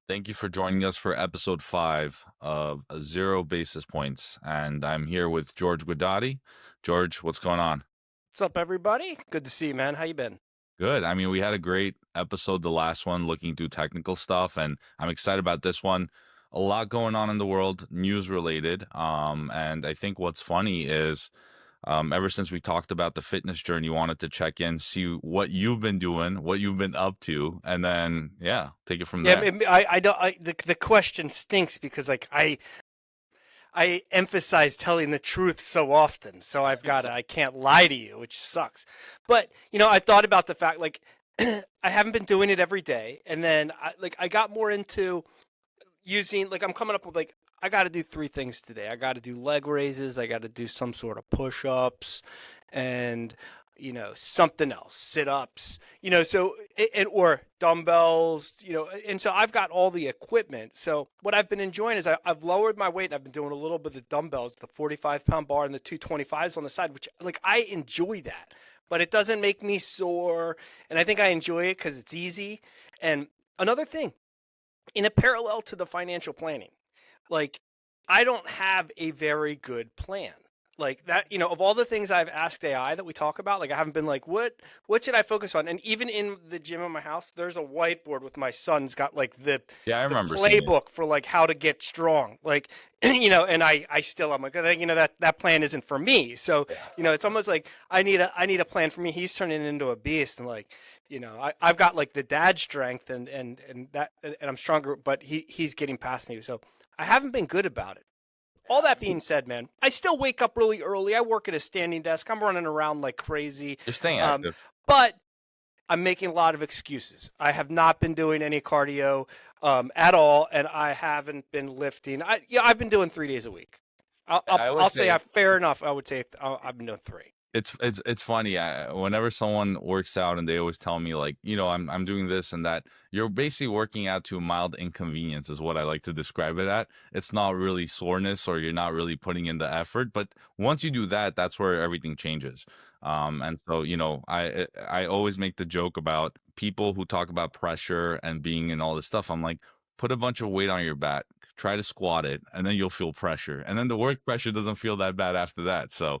Thank you for joining us for episode 5 of Zero Basis Points. And I'm here with George Guidotti. George, what's going on? What's up, everybody? Good to see you, man. How you been? Good. I mean, we had a great episode, the last one, looking through technical stuff, and I'm excited about this one. A lot going on in the world, news related. And I think what's funny is ever since we talked about the fitness journey, wanted to check in, see what you've been doing, what you've been up to, and then, yeah, take it from Yeah, there. I don't. The question stinks because I emphasize telling the truth so often, so I can't lie to you, which sucks. But I thought about the fact I haven't been doing it every day, and then I got more into using I'm coming up with I got to do three things today. I got to do leg raises. I got to do some sort of push ups, and something else, sit ups. Or dumbbells. And so I've got all the equipment. So what I've been enjoying is I've lowered my weight and I've been doing a little bit of dumbbells, the 45-pound bar and the 225s on the side, which I enjoy that. But it doesn't make me sore, and I think I enjoy it because it's easy. And another thing, in a parallel to the financial planning, like I don't have a very good plan. Like that, of all the things I've asked AI that we talk about, I haven't been like, what should I focus on? And even in the gym in my house, there's a whiteboard with my son's got Yeah, I the remember seeing it. playbook for how to get strong. And I still I'm like, that plan isn't for me. So, it's almost like I need a plan for me. He's turning into a beast, and I've got the dad strength and I'm stronger, but he's getting past me. So I haven't been good about it. All that being said, man, I still wake up really early. I work at a standing desk. I'm running around like crazy. You're staying Um, active. but I'm making a lot of excuses. I have not been doing any cardio at all, and I haven't been lifting. I've been doing 3 days a week. I'll I'll, I I'll always say say fair enough. I would say I've been doing three. it's funny. Whenever someone works out and they always tell me like, I'm doing this and that, you're basically working out to a mild inconvenience is what I like to describe it at. It's not really soreness or you're not really putting in the effort, but once you do that, that's where everything changes. And so, I always make the joke about people who talk about pressure and being and all this stuff. I'm like, put a bunch of weight on your back, try to squat it, and then you'll feel pressure. And then the work pressure doesn't feel that bad after that. So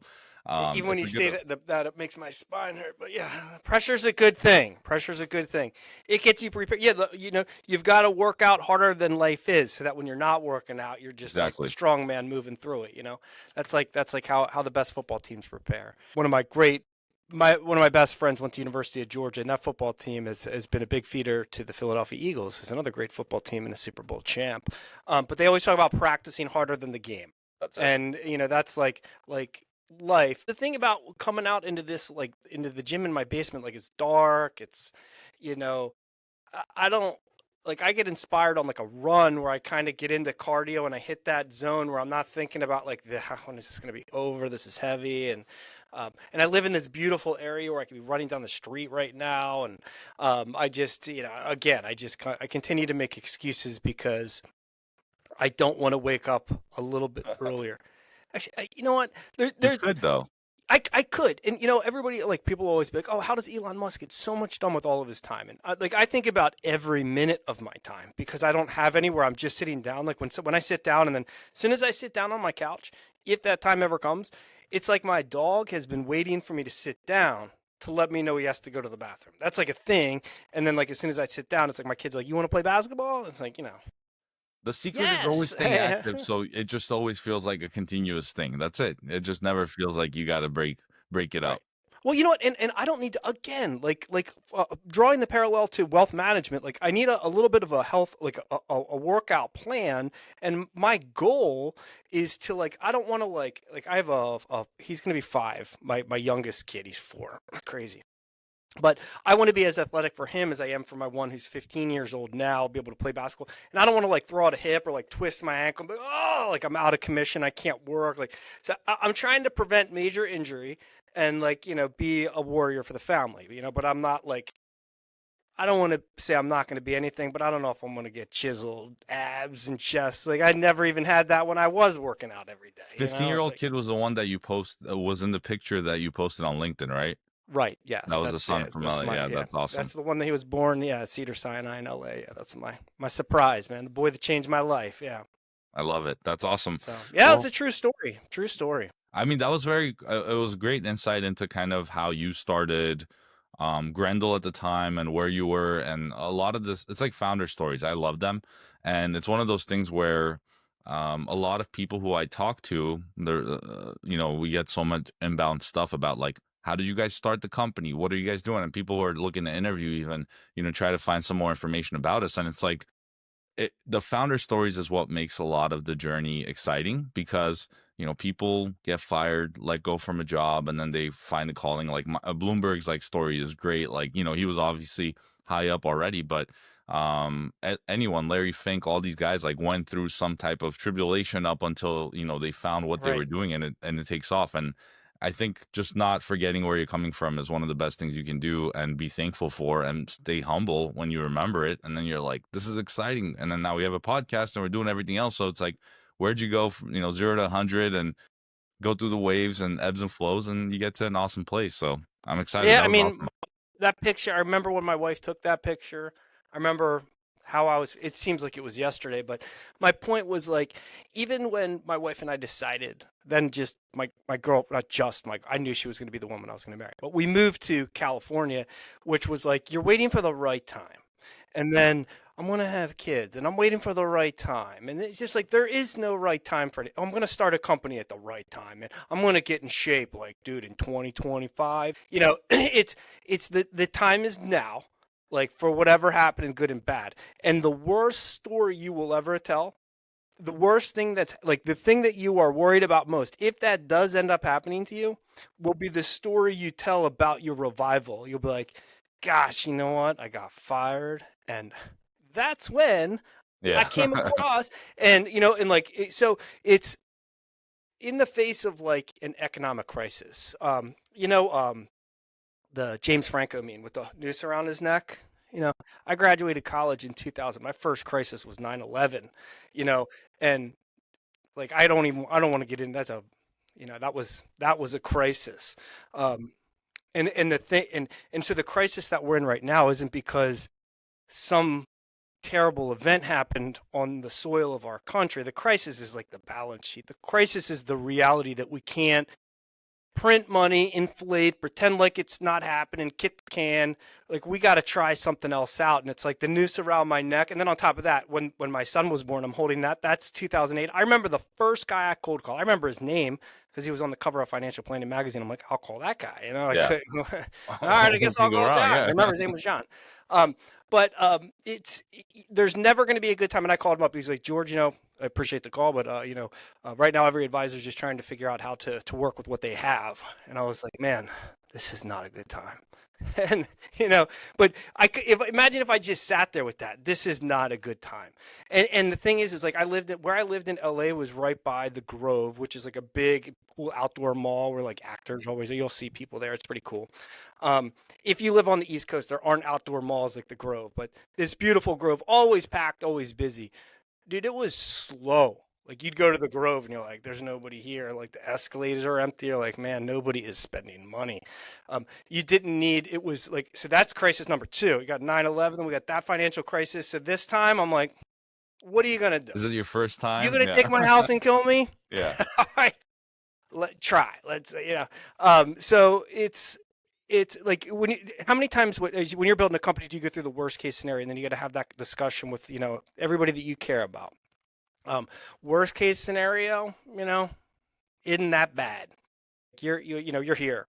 Even when it's you a good say that it makes my spine hurt. But yeah, pressure's a good thing. Pressure's a good thing. It gets you prepared. Yeah, you've got to work out harder than life is, so that when you're not working out, you're just like the exactly. strong man moving through it. That's like how the best football teams prepare. One of my best friends went to University of Georgia, and that football team has been a big feeder to the Philadelphia Eagles, who's another great football team and a Super Bowl champ. But they always talk about practicing harder than the game, That's it. and that's like life. The thing about coming out into this, into the gym in my basement, it's dark. It's, you know, I don't I get inspired on a run where I kind of get into cardio and I hit that zone where I'm not thinking about when is this going to be over? This is heavy, and I live in this beautiful area where I could be running down the street right now, and I just again I continue to make excuses because I don't want to wake up a little bit earlier. Actually, you know what? There, You there's could though. I could, and everybody, people always be like, "Oh, how does Elon Musk get so much done with all of his time?" And I think about every minute of my time because I don't have anywhere. I'm just sitting down. When I sit down, and then as soon as I sit down on my couch, if that time ever comes, it's like my dog has been waiting for me to sit down to let me know he has to go to the bathroom. That's like a thing. And then as soon as I sit down, it's like my kid's like, "You want to play basketball?" It's like, The secret is always yes. staying active, so it just always feels like a continuous thing. That's it. It just never feels like you gotta break it Right. up. Well, you know what? And I don't need to, again, drawing the parallel to wealth management. I need a little bit of a health, a workout plan. And my goal is to I don't want to I have he's going to be 5. My youngest kid, he's 4. Crazy. But I want to be as athletic for him as I am for my one who's 15 years old now, be able to play basketball. And I don't want to throw out a hip or twist my ankle, but I'm out of commission, I can't work. So I'm trying to prevent major injury and be a warrior for the family, but I'm not I don't want to say I'm not going to be anything, but I don't know if I'm going to get chiseled abs and chest. I never even had that when I was working out every day, 15-year It's old kid was the one that you was in the picture that you posted on LinkedIn, right? Right. Yes, That was the that's son yeah. from That's LA. my Yeah, yeah. that's awesome. That's the one that he was born. Yeah, Cedar Sinai in L.A. Yeah, that's my surprise, man. The boy that changed my life. Yeah. I love it. That's awesome. So yeah, it's Well, a true story. True story. I mean, that was very it was great insight into kind of how you started Grendel at the time and where you were, and a lot of this it's like founder stories. I love them. And it's one of those things where a lot of people who I talk to, they're we get so much inbound stuff about like how did you guys start the company? What are you guys doing? And people who are looking to interview even, try to find some more information about us. And it's like the founder stories is what makes a lot of the journey exciting because people get fired, let go from a job, and then they find a calling. Like Bloomberg's like story is great. Like he was obviously high up already, but anyone, Larry Fink, all these guys like went through some type of tribulation up until they found what they were Right. doing, and it takes off. And I think just not forgetting where you're coming from is one of the best things you can do and be thankful for and stay humble when you remember it. And then you're like, this is exciting. And then now we have a podcast and we're doing everything else. So it's like, where'd you go from, 0 to 100 and go through the waves and ebbs and flows and you get to an awesome place. So I'm excited. Yeah, That I was mean, awesome. that picture, I remember when my wife took that picture. I remember how I was, it seems like it was yesterday, but my point was like, even when my wife and I decided, then just my girl, not just my, I knew she was going to be the woman I was going to marry, but we moved to California, which was like, you're waiting for the right time. And then I'm going to have kids and I'm waiting for the right time. And it's just like, there is no right time for it. I'm going to start a company at the right time. And I'm going to get in shape like, dude, in 2025, it's the time is now, like for whatever happened, good and bad. And the worst story you will ever tell, the worst thing that's like the thing that you are worried about most, if that does end up happening to you, will be the story you tell about your revival. You'll be like, gosh, you know what? I got fired. And that's when I Yeah. came across, and like, so it's in the face of like an economic crisis. The James Franco meme with the noose around his neck. I graduated college in 2000. My first crisis was 9/11. You know, and like I don't want to get in. That was a crisis. Um, and the thing and so the crisis that we're in right now isn't because some terrible event happened on the soil of our country. The crisis is like the balance sheet. The crisis is the reality that we can't print money, inflate, pretend like it's not happening, kick the can. Like we got to try something else out. And it's like the noose around my neck. And then on top of that, when my son was born, I'm holding that. That's 2008. I remember the first guy I cold called. I remember his name because he was on the cover of Financial Planning magazine. I'm like, I'll call that guy. I Yeah. could. All right, I Who guess can I'll go call wrong? John. I Yeah. remember his name was John. But there's never going to be a good time. And I called him up. He's like, George, I appreciate the call, but right now every advisor is just trying to figure out how to work with what they have. And I was like, man, this is not a good time. And but imagine if I just sat there with that. This is not a good time. And the thing is like where I lived in LA was right by the Grove, which is like a big cool outdoor mall where like actors always you'll see people there. It's pretty cool. If you live on the East Coast, there aren't outdoor malls like the Grove, but this beautiful Grove, always packed, always busy. Dude, it was slow. Like you'd go to the Grove and you're like, there's nobody here. Like the escalators are empty. You're like, man, nobody is spending money. You didn't need, it was like, so that's crisis number two. You got 9/11, we got that financial crisis. So this time I'm like, what are you going to do? Is it your first You time? going to Yeah. take my house and kill me? Yeah. All right, try. So it's like how many times when you're building a company do you go through the worst case scenario and then you got to have that discussion with everybody that you care about. Worst case scenario, isn't that bad. You're here.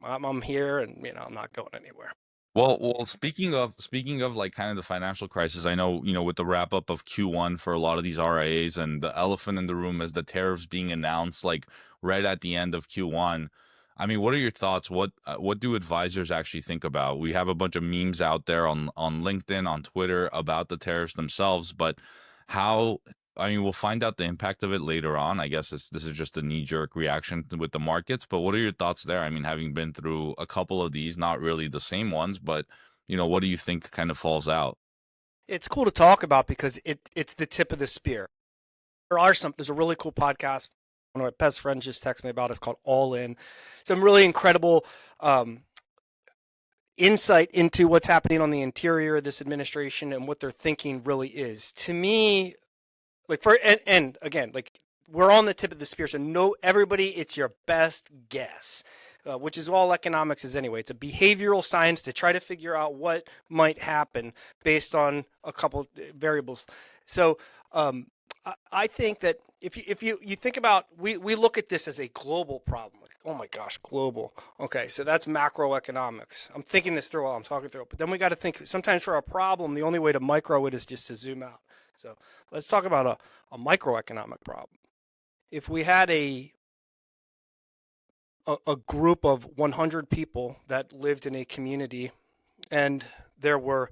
I'm here, and I'm not going anywhere. Well, speaking of like kind of the financial crisis, I know, with the wrap up of Q1 for a lot of these RIAs and the elephant in the room is the tariffs being announced like right at the end of Q1. I mean, what are your thoughts? What do advisors actually think about? We have a bunch of memes out there on LinkedIn, on Twitter about the tariffs themselves, but how I mean, we'll find out the impact of it later on. I guess this is just a knee-jerk reaction with the markets, but what are your thoughts there? I mean, having been through a couple of these, not really the same ones, but what do you think kind of falls out? It's cool to talk about because it's the tip of the spear. There's a really cool podcast one of my best friends just texted me about. It's called All In. Some really incredible insight into what's happening on the interior of this administration and what their thinking really is. To me, like and again, like we're on the tip of the spear, so no, everybody, it's your best guess, which is all economics is anyway. It's a behavioral science to try to figure out what might happen based on a couple variables. So I think that if you think about, we look at this as a global problem. Like, oh my gosh, global. Okay, so that's macroeconomics. I'm thinking this through while I'm talking through it. But then we got to think sometimes for a problem, the only way to micro it is just to zoom out. So let's talk about a microeconomic problem. If we had a group of 100 people that lived in a community, and there were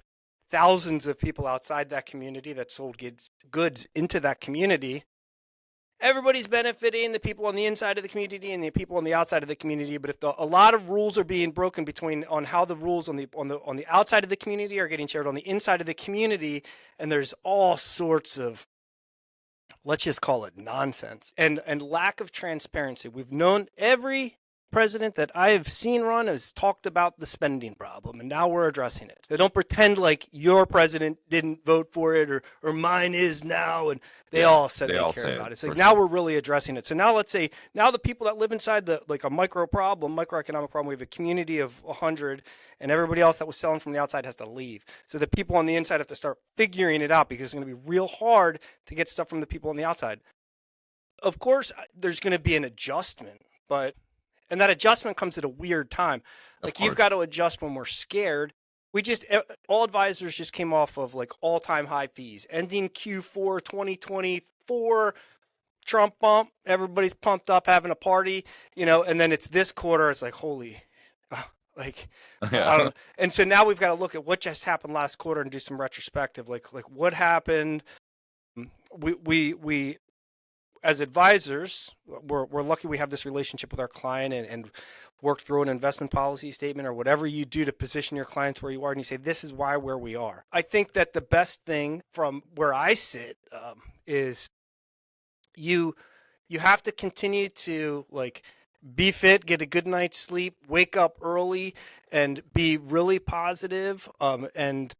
thousands of people outside that community that sold goods into that community, everybody's benefiting, the people on the inside of the community and the people on the outside of the community. But if a lot of rules are being broken between on how the rules on the outside of the community are getting shared on the inside of the community, and there's all sorts of, let's just call it nonsense and lack of transparency. We've known every president that I've seen run has talked about the spending problem, and now we're addressing it. They don't pretend like your president didn't vote for it or mine is now, and they Yeah, all said they they all cared say about it it. It's for like now sure. we're really addressing it. So now let's say now the people that live inside the like a microeconomic problem, we have a community of 100, and everybody else that was selling from the outside has to leave. So the people on the inside have to start figuring it out because it's going to be real hard to get stuff from the people on the outside. Of course, there's going to be an adjustment, but and that adjustment comes at a weird time. Of Like you've course. got to adjust when we're scared. We just all advisors just came off of like all-time high fees, ending Q4 2024, Trump bump. Everybody's pumped up, having a party, and then it's this quarter. It's like holy, like I don't Yeah. know. And so now we've got to look at what just happened last quarter and do some retrospective, like what happened. We as advisors, we're lucky we have this relationship with our client and work through an investment policy statement or whatever you do to position your clients where you are. And you say, this is why where we are. I think that the best thing from where I sit is you you have to continue to like be fit, get a good night's sleep, wake up early, and be really positive, and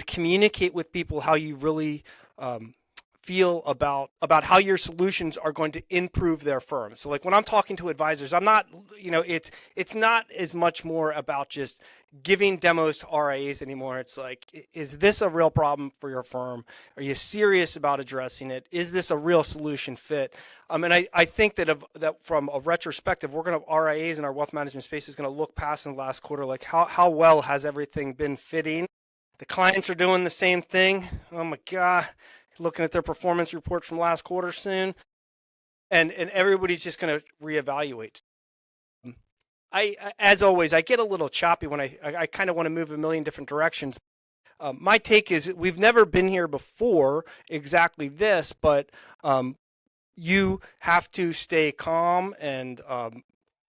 communicate with people how you really um, feel about how your solutions are going to improve their firm. So like when I'm talking to advisors, I'm not, it's not as much more about just giving demos to RIAs anymore. It's like, is this a real problem for your firm? Are you serious about addressing it? Is this a real solution fit? And I think that from a retrospective, we're going to RIAs in our wealth management space is going to look past in the last quarter, like how well has everything been fitting. The clients are doing the same thing. Oh my God, looking at their performance reports from last quarter soon, and everybody's just going to reevaluate. As always, I get a little choppy when I kind of want to move a million different directions. My take is we've never been here before exactly this, but you have to stay calm and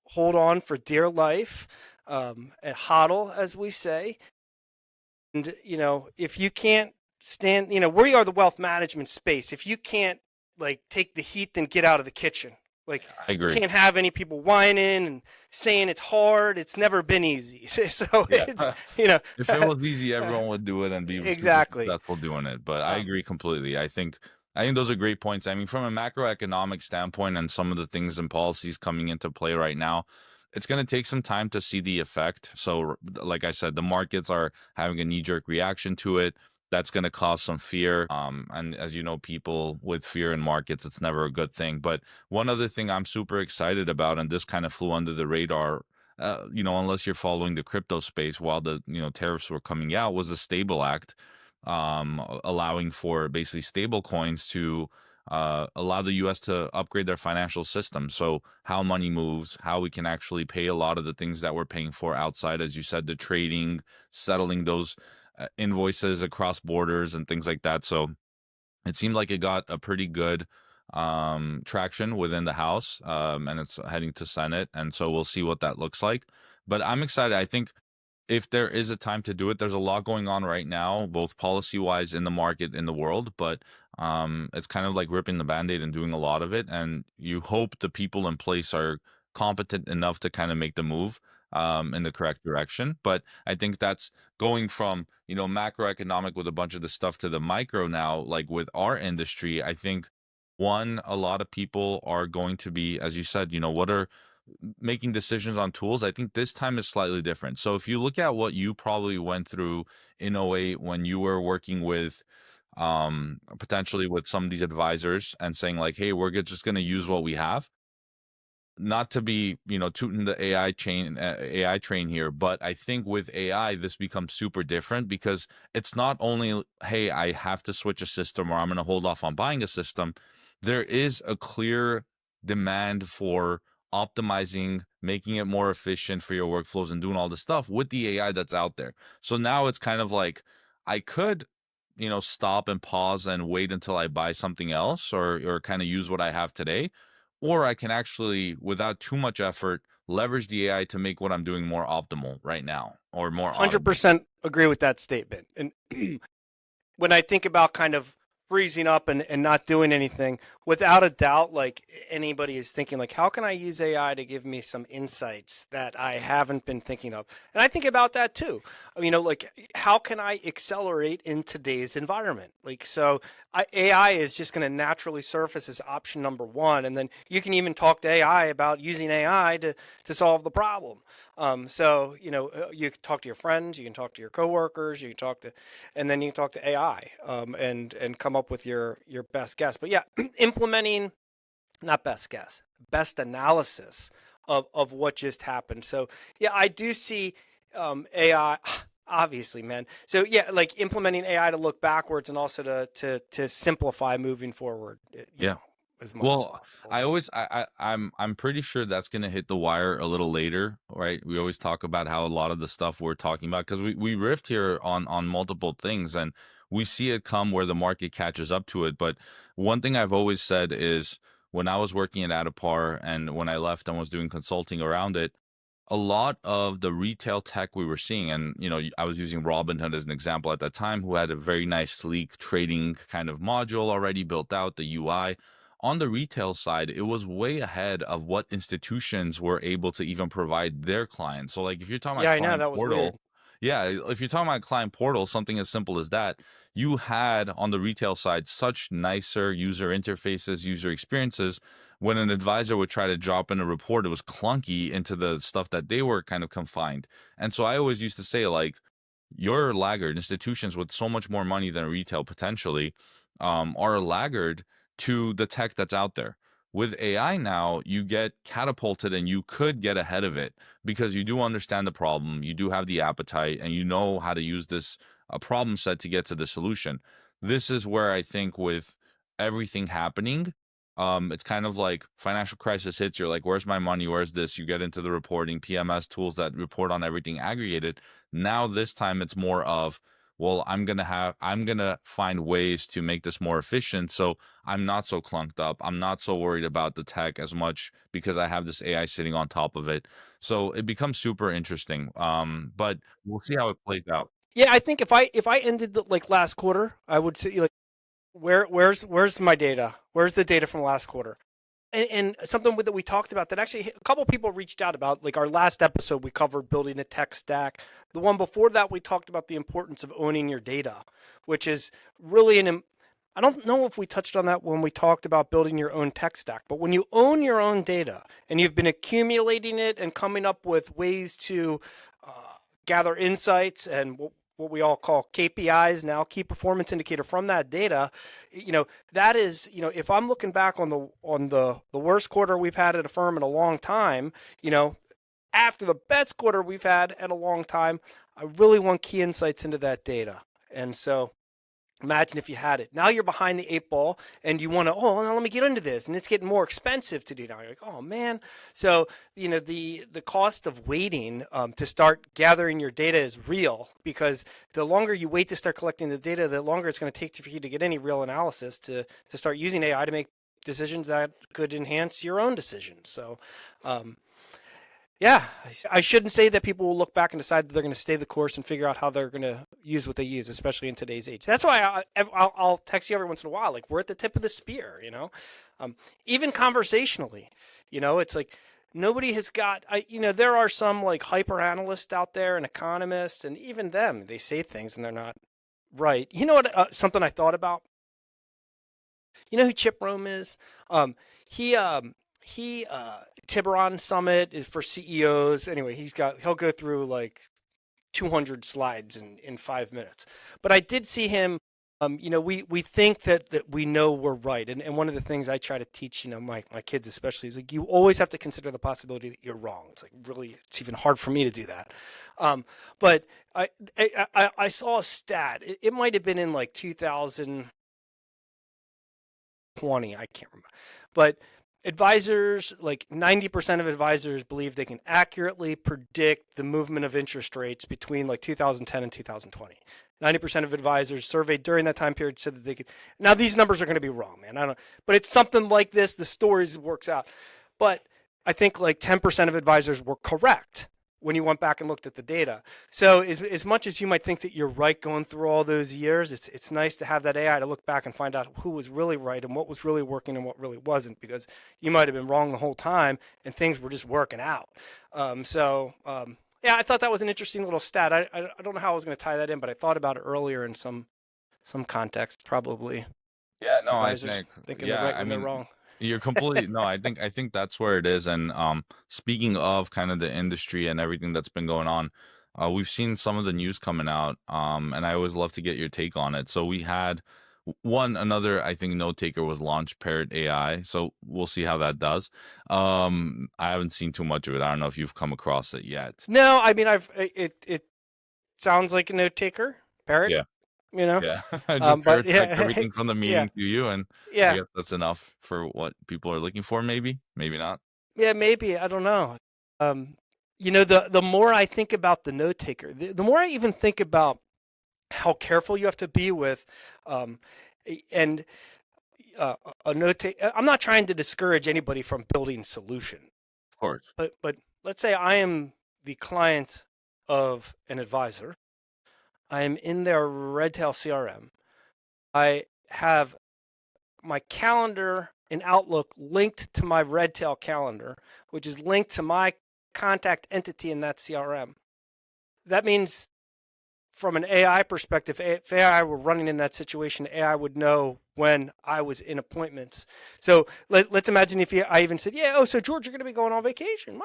hold on for dear life, and hodl, as we say. And if you can't stand, we are the wealth management space. If you can't like take the heat, then get out of the kitchen. Like I you agree. can't have any people whining and saying it's hard. It's never been easy. So Yeah. it's you know If it was easy, everyone would do it and be super exactly. successful doing it. But I Um, agree completely. I think those are great points. I mean, from a macroeconomic standpoint and some of the things and policies coming into play right now, it's going to take some time to see the effect. So, like I said, the markets are having a knee-jerk reaction to it. That's going to cause some fear. And as you know, people with fear in markets, it's never a good thing. But one other thing I'm super excited about, and this kind of flew under the radar, unless you're following the crypto space while the tariffs were coming out, was a stable act, allowing for basically stable coins to allow the U.S. to upgrade their financial system. So how money moves, how we can actually pay a lot of the things that we're paying for outside, as you said, the trading, settling those invoices across borders and things like that. So it seemed like it got a pretty good traction within the House, and it's heading to Senate, and so we'll see what that looks like. But I'm excited. I think if there is a time to do it, there's a lot going on right now, both policy wise in the market in the world, but it's kind of like ripping the band-aid and doing a lot of it. And you hope the people in place are competent enough to kind of make the move. in the correct direction. But I think that's going from, macroeconomic with a bunch of the stuff to the micro now, like with our industry. I think one, a lot of people are going to be, as you said, what are making decisions on tools. I think this time is slightly different. So if you look at what you probably went through in '08 when you were working with potentially with some of these advisors and saying like, hey, just going to use what we have, not to be, tooting the AI train here, but I think with AI this becomes super different because it's not only, hey, I have to switch a system or I'm going to hold off on buying a system. There is a clear demand for optimizing, making it more efficient for your workflows and doing all the stuff with the AI that's out there. So now it's kind of like I could, stop and pause and wait until I buy something else or kind of use what I have today, or I can actually, without too much effort, leverage the AI to make what I'm doing more optimal right now or more automated. 100% agree with that statement. And when I think about kind of freezing up and not doing anything, without a doubt, like anybody is thinking, like, how can I use AI to give me some insights that I haven't been thinking of? And I think about that too. Like, how can I accelerate in today's environment? Like, so AI is just going to naturally surface as option number one. And then you can even talk to AI about using AI to solve the problem. So, you can talk to your friends, you can talk to your coworkers, you can talk to, and then you can talk to AI, and come up with your best guess. But yeah, implementing, not best guess, best analysis of what just happened. So yeah, I do see AI. Obviously, man. So yeah, like implementing AI to look backwards and also to simplify moving forward, Yeah. as much as Well, possible. I So always I'm pretty sure that's gonna hit the wire a little later, right? We always talk about how a lot of the stuff we're talking about, because we rift here on multiple things and we see it come where the market catches up to it. But one thing I've always said is when I was working at Adapar and when I left and was doing consulting around it, a lot of the retail tech we were seeing, and I was using Robinhood as an example at that time, who had a very nice sleek trading kind of module already built out, the UI. On the retail side, it was way ahead of what institutions were able to even provide their clients. So like if you're talking about yeah, I know client that was weird. portal, yeah, if you're talking about client portal, something as simple as that, you had on the retail side such nicer user interfaces, user experiences. When an advisor would try to drop in a report, it was clunky into the stuff that they were kind of confined. And so I always used to say, like, you're a laggard. Institutions with so much more money than retail potentially are a laggard to the tech that's out there. With AI now, you get catapulted and you could get ahead of it because you do understand the problem, you do have the appetite, and you know how to use this problem set to get to the solution. This is where I think with everything happening, it's kind of like financial crisis hits, you're like, where's my money? Where's this? You get into the reporting, PMS tools that report on everything aggregated. Now this time it's more of, well, I'm gonna find ways to make this more efficient. So I'm not so clunked up. I'm not so worried about the tech as much because I have this AI sitting on top of it. So it becomes super interesting. But we'll see how it plays out. Yeah, I think if I ended like last quarter, I would say like where's my data? Where's the data from last quarter? And something that we talked about that actually a couple people reached out about, like our last episode we covered building a tech stack. The one before that we talked about the importance of owning your data, which is really I don't know if we touched on that when we talked about building your own tech stack, but when you own your own data and you've been accumulating it and coming up with ways to uh, gather insights and what we all call KPIs now, key performance indicator from that data, that is, if I'm looking back on the worst quarter we've had at a firm in a long time, after the best quarter we've had at a long time, I really want key insights into that data. And so imagine if you had it. Now you're behind the eight ball and you want to, oh, now let me get into this. And it's getting more expensive to do now. You're like, oh man. So, the cost of waiting to start gathering your data is real, because the longer you wait to start collecting the data, the longer it's going to take for you to get any real analysis to start using AI to make decisions that could enhance your own decisions. So, yeah, I shouldn't say that people will look back and decide that they're going to stay the course and figure out how they're going to use what they use, especially in today's age. That's why I'll text you every once in a while, like we're at the tip of the spear, even conversationally. It's like nobody has got. There are some like hyper analysts out there and economists, and even them, they say things and they're not right. You know what? Something I thought about. You know who Chip Rome is? Um, he Tiburon Summit is for CEOs. Anyway, he'll go through like 200 slides in 5 minutes. But I did see him. We think that we know we're right, and one of the things I try to teach, my kids especially, is like you always have to consider the possibility that you're wrong. It's like really, it's even hard for me to do that. But I saw a stat. It might have been in like 2020. I can't remember, but advisors, like 90% of advisors believe they can accurately predict the movement of interest rates between like 2010 and 2020. 90% of advisors surveyed during that time period said that they could. Now these numbers are going to be wrong, man. I don't, but it's something like this. The stories works out, but I think like 10% of advisors were correct when you went back and looked at the data. So as much as you might think that you're right going through all those years, it's nice to have that AI to look back and find out who was really right and what was really working and what really wasn't, because you might have been wrong the whole time and things were just working out. Yeah, I thought that was an interesting little stat. I don't know how I was going to tie that in, but I thought about it earlier in some context. Probably Yeah, no, I advisors think, thinking they're yeah, right I when they're mean, wrong. you're completely, no, I think that's where it is. And speaking of kind of the industry and everything that's been going on, we've seen some of the news coming out, and I always love to get your take on it. So we had another, I think, note taker was launched, Parrot AI. So we'll see how that does. I haven't seen too much of it. I don't know if you've come across it yet. No, I mean it sounds like a note taker, parrot. Yeah, You know, yeah. I just but parrot yeah, everything from the yeah, meeting to you, and I yeah. guess that's enough for what people are looking for. Maybe not. Yeah, maybe. I don't know. Um, the more I think about the note taker, the more I even think about how careful you have to be with, um, and a note taker. I'm not trying to discourage anybody from building solution, Of course. but let's say I am the client of an advisor. I am in their Redtail CRM. I have my calendar in Outlook linked to my Redtail calendar, which is linked to my contact entity in that CRM. That means from an AI perspective, if AI were running in that situation, AI would know when I was in appointments. So let's imagine if I even said, yeah, oh, so George, you're going to be going on vacation.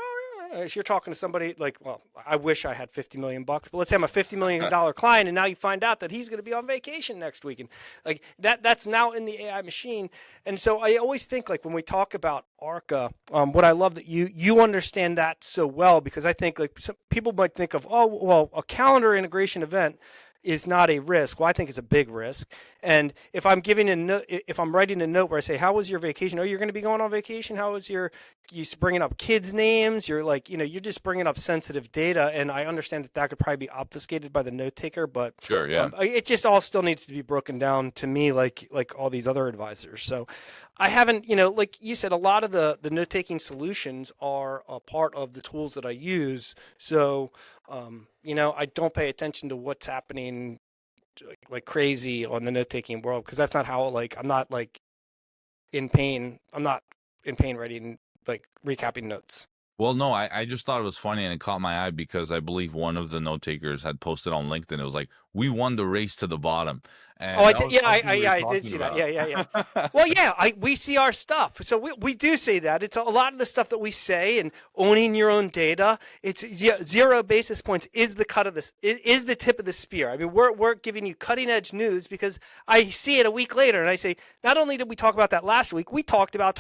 As you're talking to somebody like, well, I wish I had 50 million bucks, but let's say I'm a $50 million client, and now you find out that he's going to be on vacation next week, and like that's now in the AI machine. And so I always think, like, when we talk about ARCA, what I love that you understand that so well, because I think like some people might think of, oh well, a calendar integration event is not a risk. Well, I think it's a big risk. And if I'm giving a note, if I'm writing a note where I say, "How was your vacation?" Oh, you're going to be going on vacation. How was your? You bringing up kids' names. You're like, you're just bringing up sensitive data, and I understand that could probably be obfuscated by the note taker, but Sure, yeah. it just all still needs to be broken down to me, like all these other advisors. So I haven't, like you said, a lot of the note taking solutions are a part of the tools that I use. So I don't pay attention to what's happening like crazy on the note taking world, because that's not how, like, I'm not like in pain. I'm not in pain writing like recapping notes. Well, no, I just thought it was funny and it caught my eye because I believe one of the note takers had posted on LinkedIn. It was like, "We won the race to the bottom," Oh, and I that did. was Yeah, something we were I did talking see that. about. Yeah, yeah, yeah. Well, yeah, we see our stuff, so we do say that. It's a lot of the stuff that we say, and owning your own data. It's 0 basis points is the cut of this is the tip of the spear. I mean, we're giving you cutting edge news because I see it a week later, and I say, not only did we talk about that last week, we talking about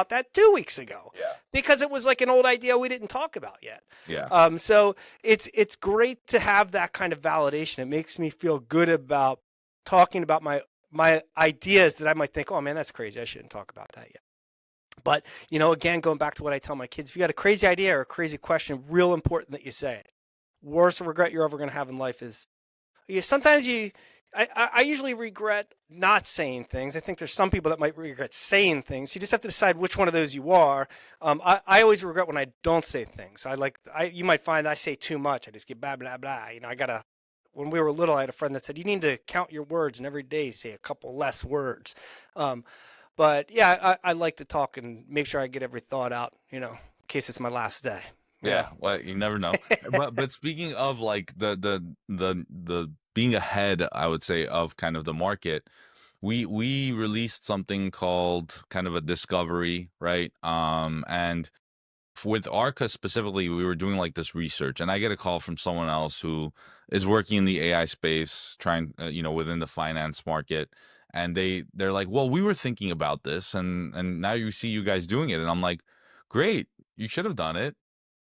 that 2 weeks ago, Yeah, because it was like an old idea we didn't talk about yet. yeah. So it's great to have that kind of validation. It makes me feel good about talking about my ideas that I might think, oh man, that's crazy. I shouldn't talk about that yet. But again, going back to what I tell my kids, if you got a crazy idea or a crazy question, real important that you say it. Worst regret you're ever going to have in life is, sometimes I usually regret not saying things. I think there's some people that might regret saying things. You just have to decide which one of those you are. I always regret when I don't say things. You might find I say too much. I just get blah blah blah. I gotta. When we were little, I had a friend that said you need to count your words and every day say a couple less words. Um, but yeah, I like to talk and make sure I get every thought out. case it's my last day. Yeah. Yeah, well, you never know. But speaking of like the being ahead, I would say, of kind of the market, we released something called kind of a discovery, right? And with Arca specifically, we were doing like this research, and I get a call from someone else who is working in the AI space, trying, within the finance market, and they're like, "Well, we were thinking about this, and now you see you guys doing it," and I'm like, "Great, you should have done it."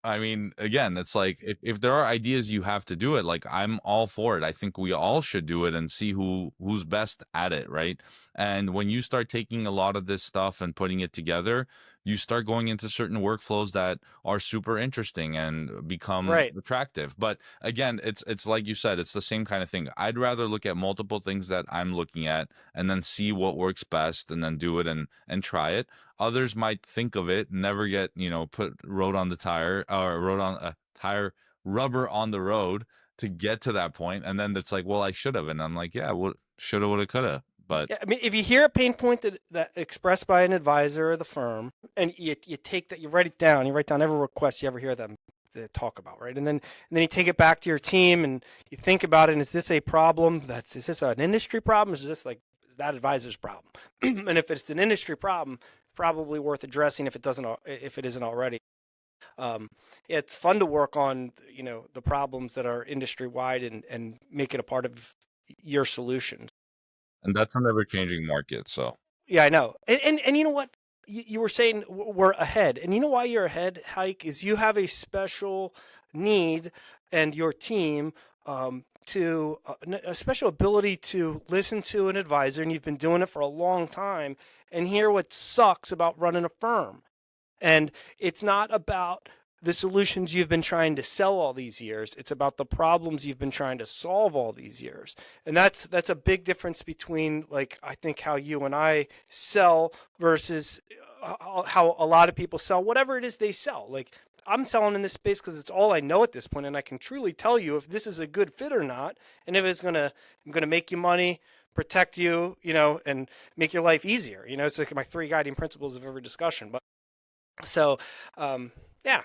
I mean, again, it's like if there are ideas you have to do it, like I'm all for it. I think we all should do it and see who's best at it, right? And when you start taking a lot of this stuff and putting it together, you start going into certain workflows that are super interesting and become Right. attractive. But again, it's like you said, it's the same kind of thing. I'd rather look at multiple things that I'm looking at and then see what works best and then do it and try it. Others might think of it, never get, put road on the tire or road on a tire, rubber on the road to get to that point, and then it's like, well, I should have, and I'm like, yeah, well, shoulda, woulda, coulda, but Yeah, I mean, if you hear a pain point that expressed by an advisor or the firm, and you take that, you write it down, you write down every request you ever hear them to talk about, right? And then you take it back to your team and you think about it. And is this a problem? Is this an industry problem? Is this like is that advisor's problem? And if it's an industry problem, it's probably worth addressing if it isn't already. Um, it's fun to work on, the problems that are industry wide and make it a part of your solution. and that's an ever-changing market, so. Yeah, I know. And you know what? You were saying we're ahead. And you know why you're ahead, Hike, is you have a special need and your team a special ability to listen to an advisor, and you've been doing it for a long time, and hear what sucks about running a firm. And it's not about the solutions you've been trying to sell all these years. It's about the problems you've been trying to solve all these years. And that's a big difference between like I think how you and I sell versus how a lot of people sell whatever it is they sell. Like I'm selling in this space because it's all I know at this point, and I can truly tell you if this is a good fit or not, and if I'm gonna make you money, protect you, and make your life easier. It's like my three guiding principles of every discussion. But so, yeah,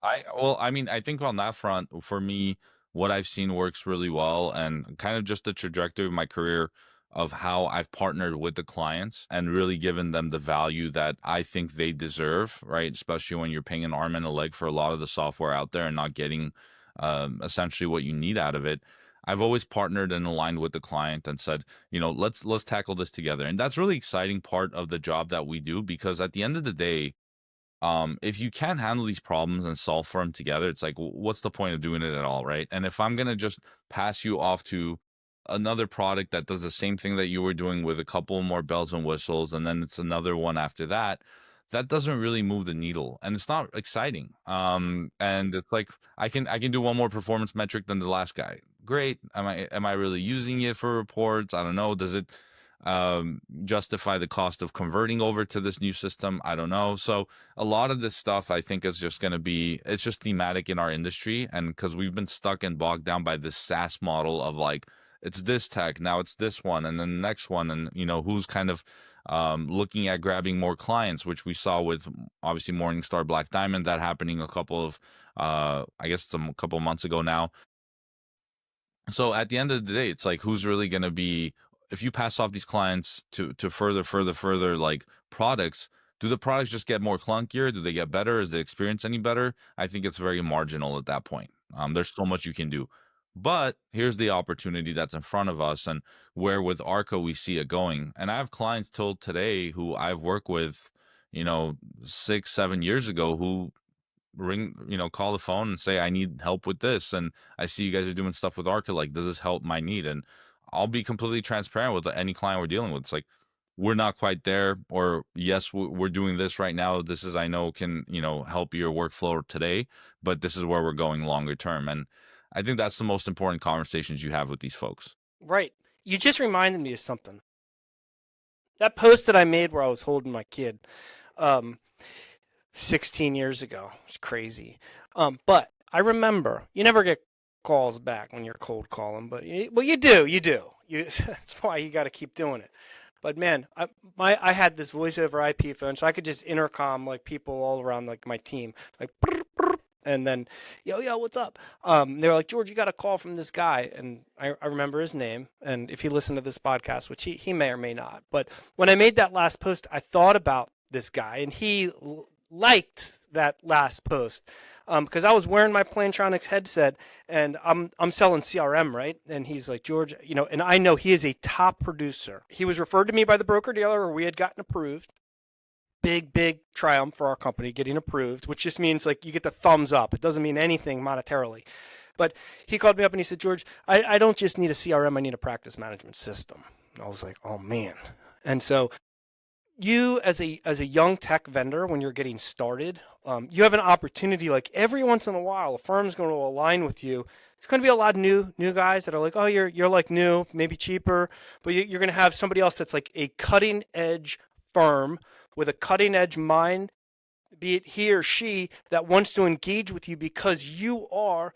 I mean, I think on that front, for me, what I've seen works really well, and kind of just the trajectory of my career of how I've partnered with the clients and really given them the value that I think they deserve, right? Especially when you're paying an arm and a leg for a lot of the software out there and not getting essentially what you need out of it. I've always partnered and aligned with the client and said, let's tackle this together. And that's really exciting part of the job that we do, because at the end of the day, if you can't handle these problems and solve for them together, it's like, what's the point of doing it at all, right? And if I'm gonna just pass you off to another product that does the same thing that you were doing with a couple more bells and whistles, and then it's another one after that, that doesn't really move the needle, and it's not exciting. And it's like I can do one more performance metric than the last guy. Great. Am I really using it for reports? I don't know. Does it justify the cost of converting over to this new system? I don't know. So a lot of this stuff I think is just going to be, it's just thematic in our industry. And because we've been stuck and bogged down by this SaaS model of like, it's this tech, now it's this one, and then the next one. And, who's kind of looking at grabbing more clients, which we saw with obviously Morningstar Black Diamond, that happening a couple of, I guess it's a couple of months ago now. So at the end of the day, it's like, who's really going to be, if you pass off these clients to further like products, do the products just get more clunkier? Do they get better? Is the experience any better? I think it's very marginal at that point. There's so much you can do. But here's the opportunity that's in front of us, and where with Arco we see it going. And I have clients till today who I've worked with, 6, 7 years ago, who call the phone and say, I need help with this. And I see you guys are doing stuff with Arca. Like, does this help my need? And I'll be completely transparent with any client we're dealing with. It's like, we're not quite there, or yes, we're doing this right now. This is, I know, can, help your workflow today, but this is where we're going longer term. And I think that's the most important conversations you have with these folks. right. You just reminded me of something. That post that I made where I was holding my kid, um, 16 years ago. It's crazy. But I remember you never get calls back when you're cold calling, but well, you do. That's why you got to keep doing it. But man, I had this voice over IP phone, so I could just intercom like people all around like my team, like, brr, brr, and then, yo, what's up? They were like, George, you got a call from this guy, and I remember his name. And if he listened to this podcast, which he may or may not, but when I made that last post, I thought about this guy, and he liked that last post because I was wearing my Plantronics headset and I'm selling CRM, right? And he's like, George, and I know he is a top producer. He was referred to me by the broker dealer, or we had gotten approved. Big triumph for our company getting approved, which just means like you get the thumbs up. It doesn't mean anything monetarily. But he called me up and he said, George, I don't just need a CRM, I need a practice management system. And I was like, oh man. And so you as a young tech vendor, when you're getting started, you have an opportunity. Like every once in a while, a firm's going to align with you. It's going to be a lot of new guys that are like, oh, you're like new, maybe cheaper, but you're going to have somebody else that's like a cutting edge firm with a cutting edge mind, be it he or she, that wants to engage with you because you are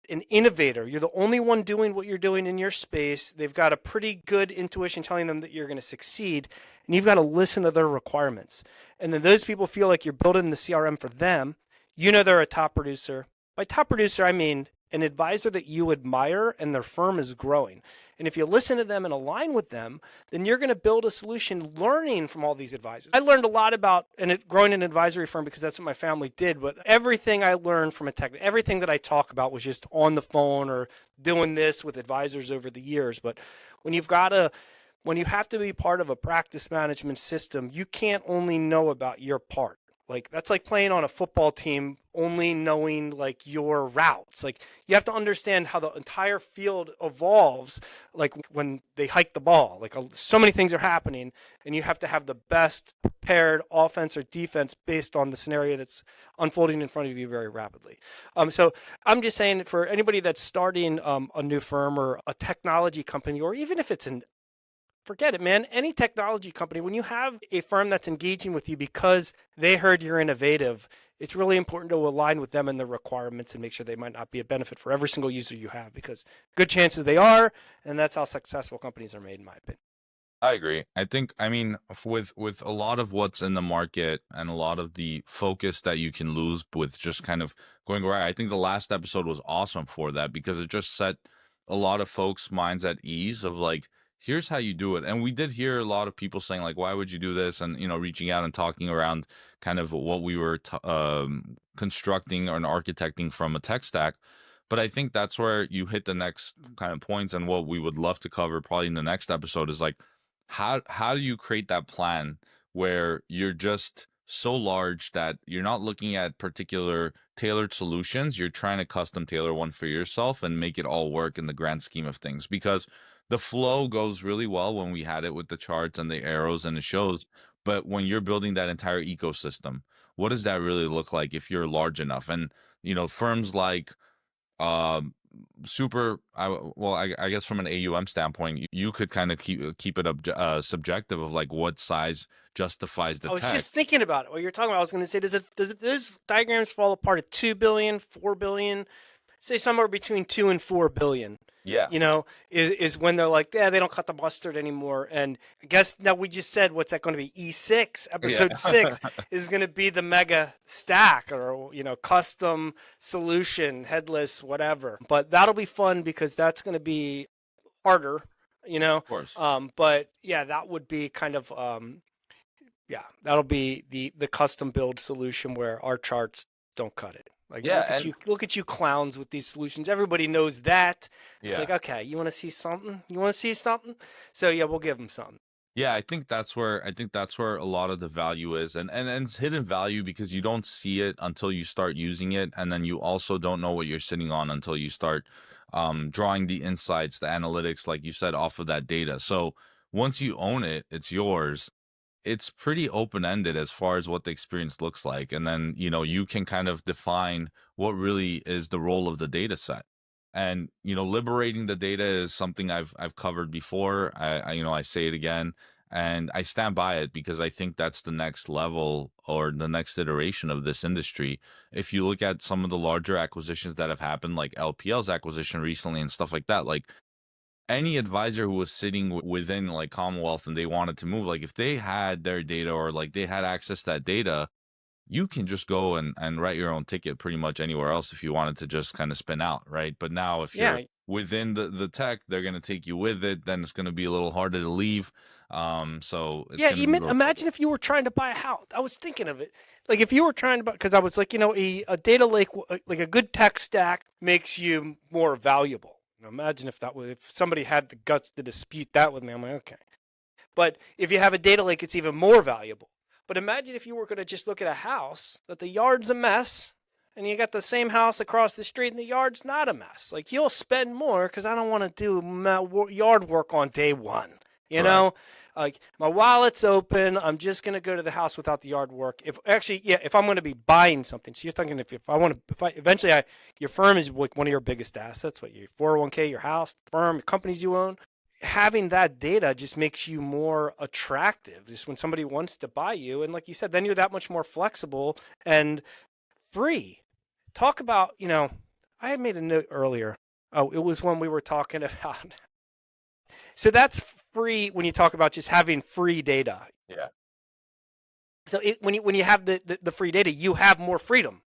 an innovator. You're the only one doing what you're doing in your space. They've got a pretty good intuition telling them that you're going to succeed, and you've got to listen to their requirements. And then those people feel like you're building the CRM for them. They're a top producer. By top producer, I mean an advisor that you admire and their firm is growing. And if you listen to them and align with them, then you're going to build a solution learning from all these advisors. I learned a lot about growing an advisory firm because that's what my family did. But everything I learned from everything that I talk about was just on the phone or doing this with advisors over the years. But when when you have to be part of a practice management system, you can't only know about your part. Like that's like playing on a football team only knowing like your routes. Like you have to understand how the entire field evolves, like when they hike the ball. Like so many things are happening, and you have to have the best prepared offense or defense based on the scenario that's unfolding in front of you very rapidly. So I'm just saying, for anybody that's starting a new firm or a technology company, or even if it's an forget it, man. Any technology company, when you have a firm that's engaging with you because they heard you're innovative, it's really important to align with them and their requirements and make sure they might not be a benefit for every single user you have, because good chances they are, and that's how successful companies are made, in my opinion. I agree. I think, I mean, with a lot of what's in the market and a lot of the focus that you can lose with just kind of going right, I think the last episode was awesome for that because it just set a lot of folks' minds at ease of like, here's how you do it. And we did hear a lot of people saying like, why would you do this? And reaching out and talking around kind of what we were constructing or architecting from a tech stack. But I think that's where you hit the next kind of points, and what we would love to cover probably in the next episode is like how do you create that plan where you're just so large that you're not looking at particular tailored solutions, you're trying to custom tailor one for yourself and make it all work in the grand scheme of things, because the flow goes really well when we had it with the charts and the arrows and the shows, but when you're building that entire ecosystem, what does that really look like if you're large enough? And firms like um super well, I guess from an AUM standpoint, you could kind of keep it subjective of like what size justifies the I was tech. just thinking about it. What you're talking about, I was going to say, does those diagrams fall apart at 2 billion, 4 billion? Say somewhere between 2 and 4 billion, Yeah. is when they're like, yeah, they don't cut the mustard anymore. And I guess now we just said, what's that going to be? E6, Yeah. episode 6 is going to be the mega stack, or, custom solution, headless, whatever. But that'll be fun because that's going to be harder, you know? Of course. But yeah, that would be kind of, yeah, that'll be the custom build solution where our charts don't cut it. Like Yeah. And look at you clowns with these solutions. Everybody knows that. It's yeah. like, okay, you want to see something? You want to see something? So yeah, we'll give them something. Yeah, I think that's where a lot of the value is, and it's hidden value because you don't see it until you start using it, and then you also don't know what you're sitting on until you start drawing the insights, the analytics, like you said, off of that data. So once you own it, it's yours. It's pretty open-ended as far as what the experience looks like, and then you can kind of define what really is the role of the data set. And liberating the data is something I've covered before. I say it again, and I stand by it because I think that's the next level or the next iteration of this industry. If you look at some of the larger acquisitions that have happened, like LPL's acquisition recently and stuff like that, like any advisor who was sitting within like Commonwealth and they wanted to move, like if they had their data or like they had access to that data, you can just go and write your own ticket pretty much anywhere else if you wanted to just kind of spin out, right? But now if you're Yeah, within the tech, they're going to take you with it, then it's going to be a little harder to leave. So it's yeah. going to be Even more imagine if you were trying to buy a house. I was thinking of it. Like if you were trying to buy, because I was like, a data lake, like a good tech stack, makes you more valuable. Imagine if that was if somebody had the guts to dispute that with me. I'm like, okay. But if you have a data lake, it's even more valuable. But imagine if you were going to just look at a house that the yard's a mess, and you got the same house across the street and the yard's not a mess. Like you'll spend more because I don't want to do yard work on day one. You correct. know, like my wallet's open. I'm just going to go to the house without the yard work. If actually, yeah, if I'm going to be buying something, so you're thinking if I want to, if I eventually your firm is like one of your biggest assets, what your 401k, your house, firm, companies you own, having that data just makes you more attractive just when somebody wants to buy you. And like you said, then you're that much more flexible and free. Talk about, I had made a note earlier. Oh, it was when we were talking about. So that's free when you talk about just having free data. Yeah. So when you have the free data, you have more freedom.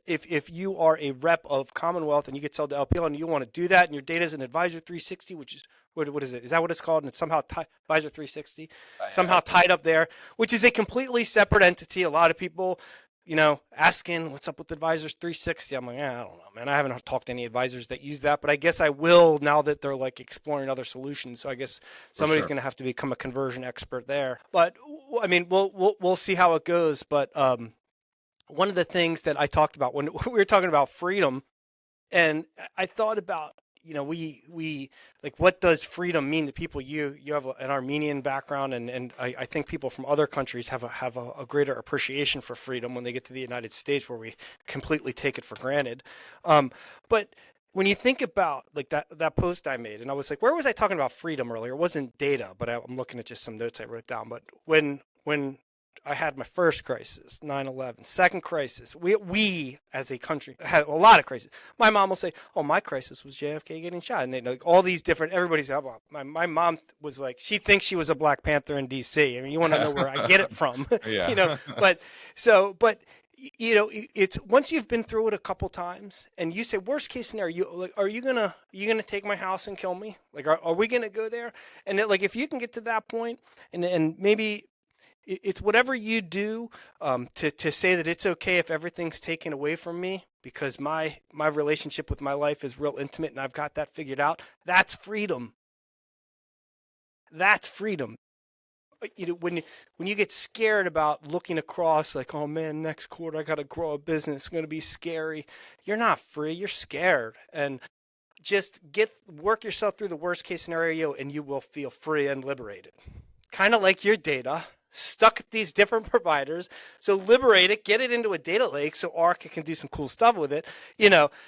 If you are a rep of Commonwealth and you get sold to LPL and you want to do that and your data is an Advisor 360, which is what is it? Is that what it's called? And it's somehow Advisor 360, I somehow think tied up there, which is a completely separate entity. A lot of people, asking what's up with Advisors 360. I'm like, I don't know, man. I haven't talked to any advisors that use that, but I guess I will now that they're like exploring other solutions. So I guess for somebody's sure. going to have to become a conversion expert there. But I mean, we'll see how it goes. But one of the things that I talked about when we were talking about freedom, and I thought about, we like what does freedom mean to people? You have an Armenian background, and I think people from other countries have a greater appreciation for freedom when they get to the United States, where we completely take it for granted. Um, but when you think about like that post I made, and I was like, where was I talking about freedom earlier? It wasn't data, but I'm looking at just some notes I wrote down. But when I had my first crisis, 9/11. Second crisis. We as a country had a lot of crises. My mom will say, "Oh, my crisis was JFK getting shot," and they like all these different. Everybody's well, my mom was like, she thinks she was a Black Panther in D.C. I mean, you want to know where I get it from, Yeah. But but it's once you've been through it a couple times, and you say worst case scenario, like, are you gonna take my house and kill me? Like, are we gonna go there? And like, if you can get to that point, and maybe it's whatever you do to say that it's okay if everything's taken away from me because my relationship with my life is real intimate and I've got that figured out. That's freedom. That's freedom. When you get scared about looking across, like, oh man, next quarter I got to grow a business, it's going to be scary. You're not free. You're scared, and just get work yourself through the worst case scenario, and you will feel free and liberated, kind of like your data stuck at these different providers. So liberate it, get it into a data lake so Arc can do some cool stuff with it.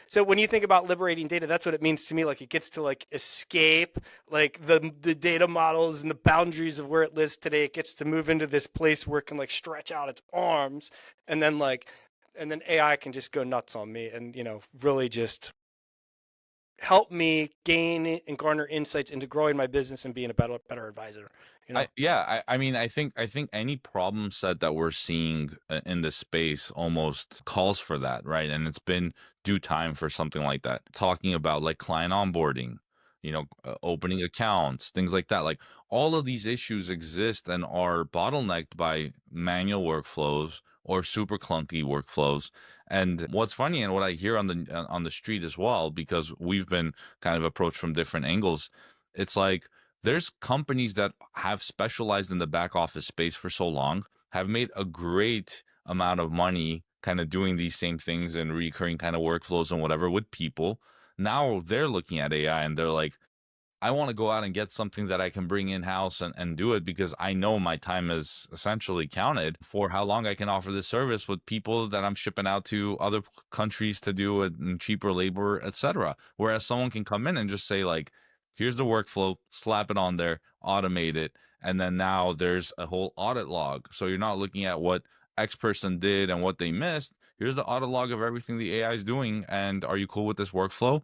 So when you think about liberating data, that's what it means to me. Like it gets to like escape like the data models and the boundaries of where it lives today. It gets to move into this place where it can like stretch out its arms, and then AI can just go nuts on me and really just help me gain and garner insights into growing my business and being a better advisor. You know. I mean, I think any problem set that we're seeing in this space almost calls for that, right? And it's been due time for something like that. Talking about like client onboarding, opening accounts, things like that. Like all of these issues exist and are bottlenecked by manual workflows or super clunky workflows. And what's funny and what I hear on the street as well, because we've been kind of approached from different angles, it's like there's companies that have specialized in the back office space for so long, have made a great amount of money kind of doing these same things and recurring kind of workflows and whatever with people. Now they're looking at AI and they're like, I want to go out and get something that I can bring in house and do it because I know my time is essentially counted for how long I can offer this service with people that I'm shipping out to other countries to do it in cheaper labor, etc. Whereas someone can come in and just say like, here's the workflow, slap it on there, automate it, and then now there's a whole audit log. So you're not looking at what X person did and what they missed. Here's the audit log of everything the AI is doing, and are you cool with this workflow?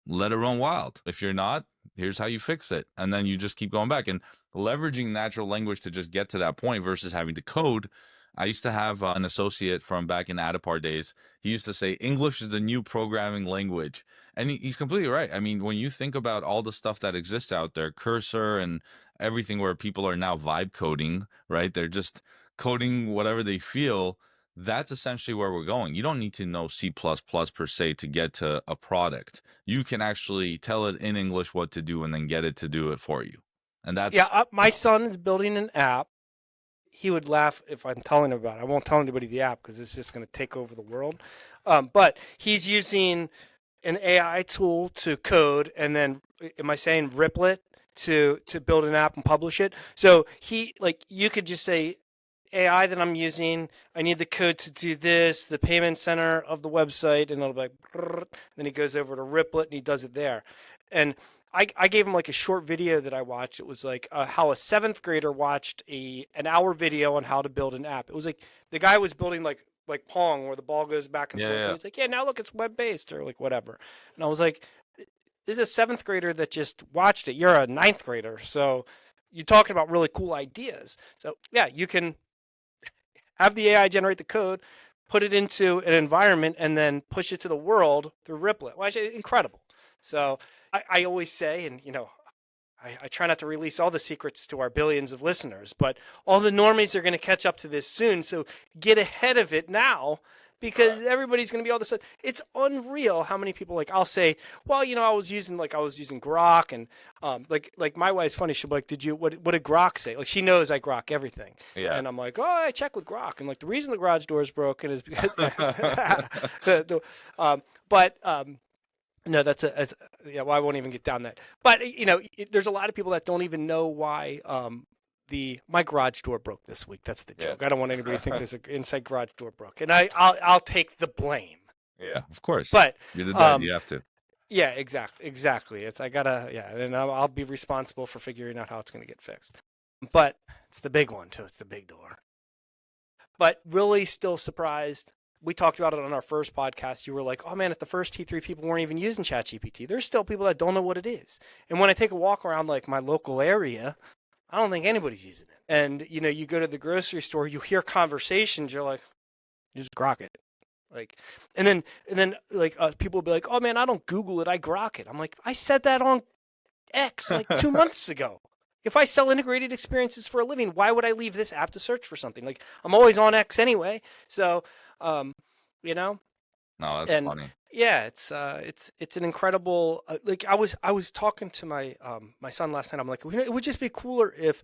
let it run wild. If you're not, here's how you fix it. And then you just keep going back and leveraging natural language to just get to that point versus having to code. I used to have an associate from back in Adipar days. He used to say English is the new programming language. And he's completely right. I mean, when you think about all the stuff that exists out there, Cursor and everything where people are now vibe coding, right? They're just coding whatever they feel. That's essentially where we're going. You don't need to know C++ per se to get to a product. You can actually tell it in English what to do and then get it to do it for you. And Yeah, that's, my son is building an app. He would laugh if I'm telling him about it. I won't tell anybody the app because it's just going to take over the world. But he's using an AI tool to code, and then am I saying Riplet to build an app and publish it? So he like you could just say AI that I'm using. I need the code to do this, the payment center of the website, and it'll be like. Then he goes over to Riplet and he does it there. And I gave him like a short video that I watched. It was like how a seventh grader watched an hour video on how to build an app. It was like the guy was building like Pong where the ball goes back and yeah, forth. And yeah. he's like, yeah, now look, it's web based or like whatever. And I was like, this is a seventh grader that just watched it. You're a ninth grader, so you're talking about really cool ideas. So yeah, you can have the AI generate the code, put it into an environment, and then push it to the world through Riplet. Well, actually, incredible. So I always say, and I try not to release all the secrets to our billions of listeners, but all the normies are going to catch up to this soon. So get ahead of it now because Right. everybody's going to be all this. It's unreal how many people like I'll say, well, I was using Grok and like my wife's funny. She'll be like, did you what did Grok say? Like she knows I Grok everything, Yeah. and I'm like, oh, I check with Grok, and like the reason the garage door is broken is because but no, yeah. Well, I won't even get down that. But there's a lot of people that don't even know why the my garage door broke this week. That's the Yeah. joke. I don't want anybody to think there's an inside garage door broke, and I'll take the blame. Yeah, of course. But You're the dad. um, You have to. yeah, exactly. It's I gotta and I'll be responsible for figuring out how it's gonna get fixed. But it's the big one too. It's the big door. But really, still surprised. We talked about it on our first podcast. You were like, oh man, at the first T3, people weren't even using ChatGPT. There's still people that don't know what it is. And when I take a walk around like my local area, I don't think anybody's using it. And you go to the grocery store, you hear conversations, you're like, you just grok it. Like, and then like people will be like, oh man, I don't Google it, I grok it. I'm like, I said that on X like 2 months ago. If I sell integrated experiences for a living, why would I leave this app to search for something? Like I'm always on X anyway. So, um, you know, No, that's and funny. yeah, it's an incredible. Like I was talking to my son last night. I'm like, it would just be cooler if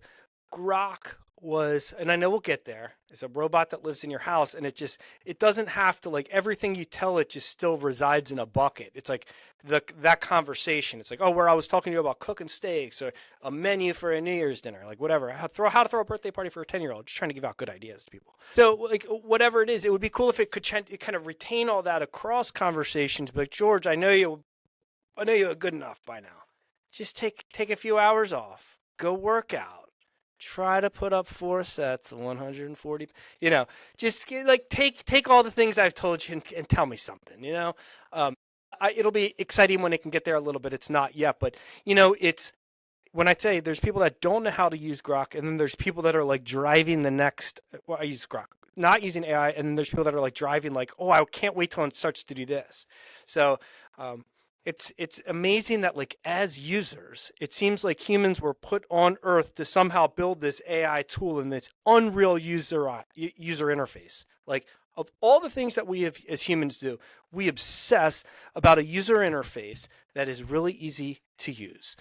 Grok was, and I know we'll get there, is a robot that lives in your house, and it doesn't have to like everything you tell it just still resides in a bucket. It's like that conversation. It's like, oh, where I was talking to you about cooking steaks or a menu for a New Year's dinner, like whatever. How to throw a birthday party for a 10-year-old. Just trying to give out good ideas to people. So like whatever it is, it would be cool if it could kind of retain all that across conversations. But like, George, I know you're good enough by now. Just take a few hours off. Go work out. Try to put up 4 sets of 140. Just like take all the things I've told you and tell me something. It'll be exciting when it can get there a little bit. It's not yet, but it's when I say there's people that don't know how to use Grok, and then there's people that are like driving the next. Well, I use Grok, not using AI, and then there's people that are like driving, like, oh, I can't wait till it starts to do this. So um, it's amazing that like as users, it seems like humans were put on Earth to somehow build this AI tool and this unreal user interface. Like of all the things that we have as humans do, we obsess about a user interface that is really easy to use.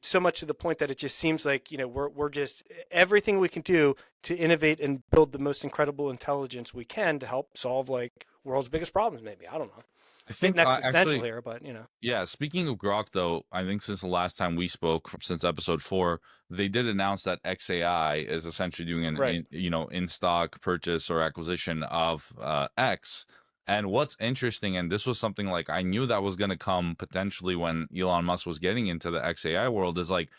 So much to the point that it just seems like we're just everything we can do to innovate and build the most incredible intelligence we can to help solve like world's biggest problems. Maybe I don't know. I Getting think existential actually, here, but yeah, speaking of Grok, though, I think since the last time we spoke, since episode 4, they did announce that XAI is essentially doing an right. in stock purchase or acquisition of X. And what's interesting, and this was something like I knew that was going to come potentially when Elon Musk was getting into the XAI world, is like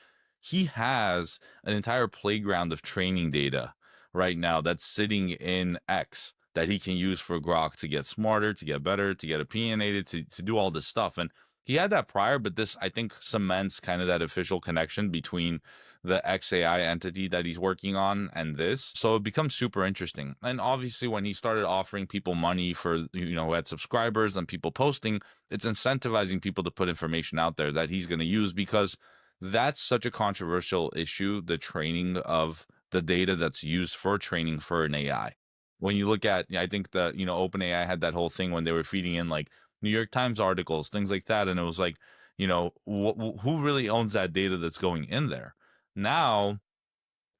he has an entire playground of training data right now that's sitting in X that he can use for Grok to get smarter, to get better, to get opinionated, to do all this stuff. And He had that prior, but this I think cements kind of that official connection between the XAI entity that he's working on and this. So it becomes super interesting. And obviously when he started offering people money for who had subscribers and people posting, it's incentivizing people to put information out there that he's going to use because that's such a controversial issue, the training of the data that's used for training for an AI. When you look at, I think OpenAI had that whole thing when they were feeding in like New York Times articles, things like that. And it was like, who really owns that data that's going in there? Now,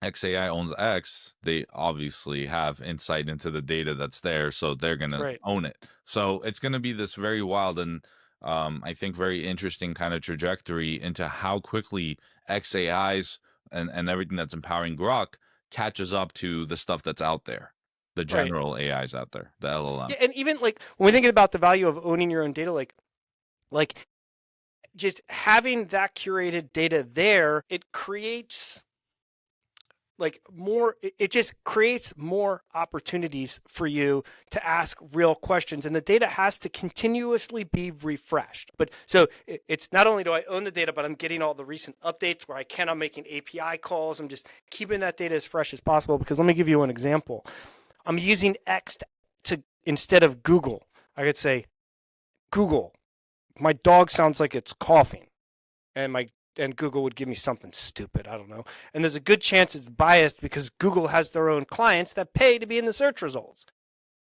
XAI owns X. They obviously have insight into the data that's there, so they're going to Right. own it. So it's going to be this very wild and I think very interesting kind of trajectory into how quickly XAIs and everything that's empowering Grok catches up to the stuff that's out there, the Right. general AIs out there, the LLM. Yeah, and even like when we think about the value of owning your own data, like just having that curated data there, it creates like more it just creates more opportunities for you to ask real questions, and the data has to continuously be refreshed. But so it's not only do I own the data, but I'm getting all the recent updates where I can. I'm making API calls. I'm just keeping that data as fresh as possible. Because let me give you an example. I'm using X to instead of Google. I could say, Google, my dog sounds like it's coughing, and Google would give me something stupid. I don't know. And there's a good chance it's biased because Google has their own clients that pay to be in the search results.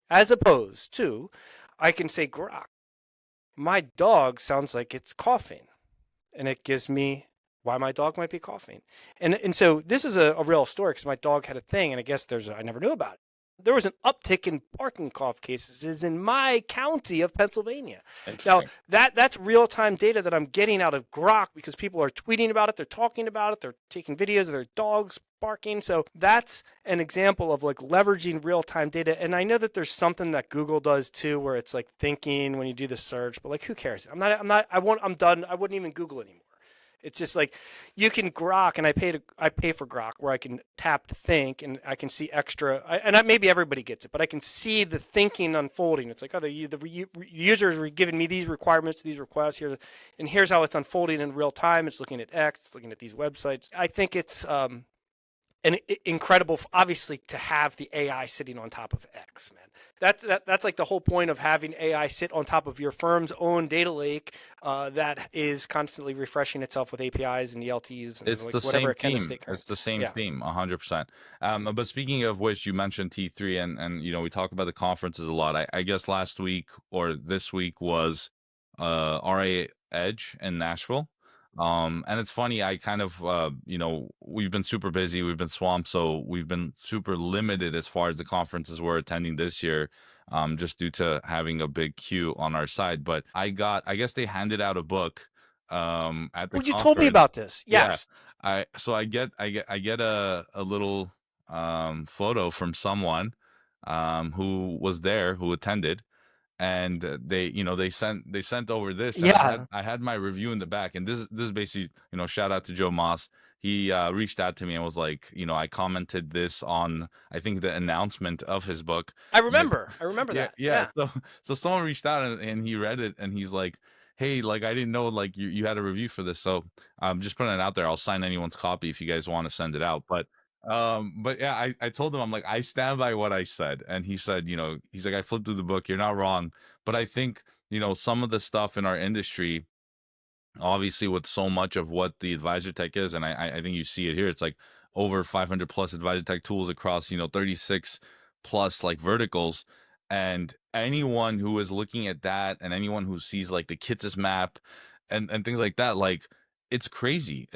As opposed to, I can say, Grok, my dog sounds like it's coughing, and it gives me why my dog might be coughing. And so this is a real story because my dog had a thing, and I guess I never knew about it. There was an uptick in barking cough cases is in my county of Pennsylvania. Now Interesting. that's real time data that I'm getting out of Grok because people are tweeting about it, they're talking about it, they're taking videos of their dogs barking. So that's an example of like leveraging real time data. And I know that there's something that Google does too, where it's like thinking when you do the search, but like who cares? I'm done. I wouldn't even Google anymore. It's just like you can Grok, and I pay for Grok where I can tap to think, and I can see extra. Maybe everybody gets it, but I can see the thinking unfolding. It's like, oh, the users are giving me these requirements, these requests here, and here's how it's unfolding in real time. It's looking at X, it's looking at these websites. I think it's and incredible, obviously, to have the AI sitting on top of X, man. That's like the whole point of having AI sit on top of your firm's own data lake that is constantly refreshing itself with APIs and ELTs and It's like the whatever same it can to theme. stay current. It's the same Yeah, theme, 100%. But speaking of which, you mentioned T3, and we talk about the conferences a lot. I guess last week or this week was RA Edge in Nashville. And it's funny, I kind of we've been super busy, we've been swamped, so we've been super limited as far as the conferences we're attending this year. Just due to having a big queue on our side. But I guess they handed out a book at the well, you told me conference. about this. Yeah. Yes. I get a little photo from someone who was there, who attended, and they sent over this, and Yeah. I had my review in the back, and this is basically, shout out to Joe Moss. He reached out to me and was like, I commented this on, I think, the announcement of his book. I Like, remember. I remember yeah, that. yeah. Yeah. So someone reached out, and he read it, and he's like, "Hey, like I didn't know like you had a review for this, so I'm just putting it out there. I'll sign anyone's copy if you guys want to send it out." But yeah, I told him, I'm like, I stand by what I said, and he said, he's like, I flipped through the book. You're not wrong, but I think some of the stuff in our industry, obviously with so much of what the advisor tech is, and I think you see it here, it's like over 500 plus advisor tech tools across 36 plus like verticals. And anyone who is looking at that, and anyone who sees like the Kitsis map and things like that, like it's crazy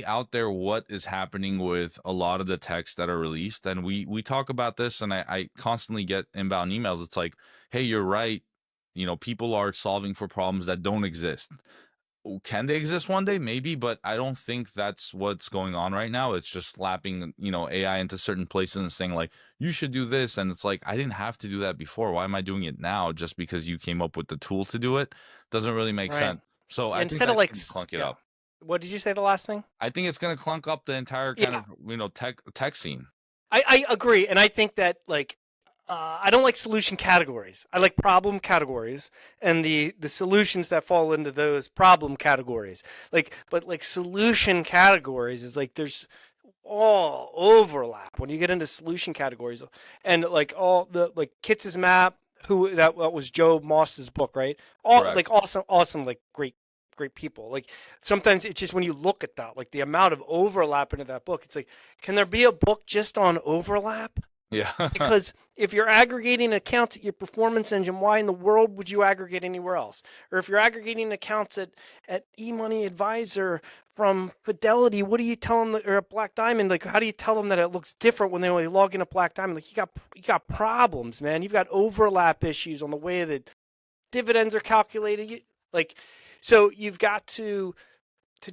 out there what is happening with a lot of the techs that are released. And we talk about this, and I constantly get inbound emails. It's like, hey, you're right, people are solving for problems that don't exist. Can they exist one day? Maybe, but I don't think that's what's going on right now. It's just slapping, AI into certain places and saying like, you should do this. And it's like, I didn't have to do that before. Why am I doing it now just because you came up with the tool to do it? Doesn't really make Right. sense. So Yeah. I think Instead of that's like, going to clunk it yeah. up. What did you say the last thing? I think it's going to clunk up the entire kind Yeah. of, tech scene. I agree, and I think that like I don't like solution categories. I like problem categories and the solutions that fall into those problem categories. But like solution categories is like there's all overlap when you get into solution categories, and like all the like Kitz's map. Who that was Joe Moss's book, right? All Correct. like awesome, like great people. Like sometimes it's just when you look at that, like the amount of overlap into that book, it's like, can there be a book just on overlap? Yeah. Because if you're aggregating accounts at your performance engine, why in the world would you aggregate anywhere else? Or if you're aggregating accounts at eMoney Advisor from Fidelity, what do you tell them? Or at Black Diamond, like how do you tell them that it looks different when they only log in at Black Diamond? Like you got problems, man. You've got overlap issues on the way that dividends are calculated. Like, so you've got to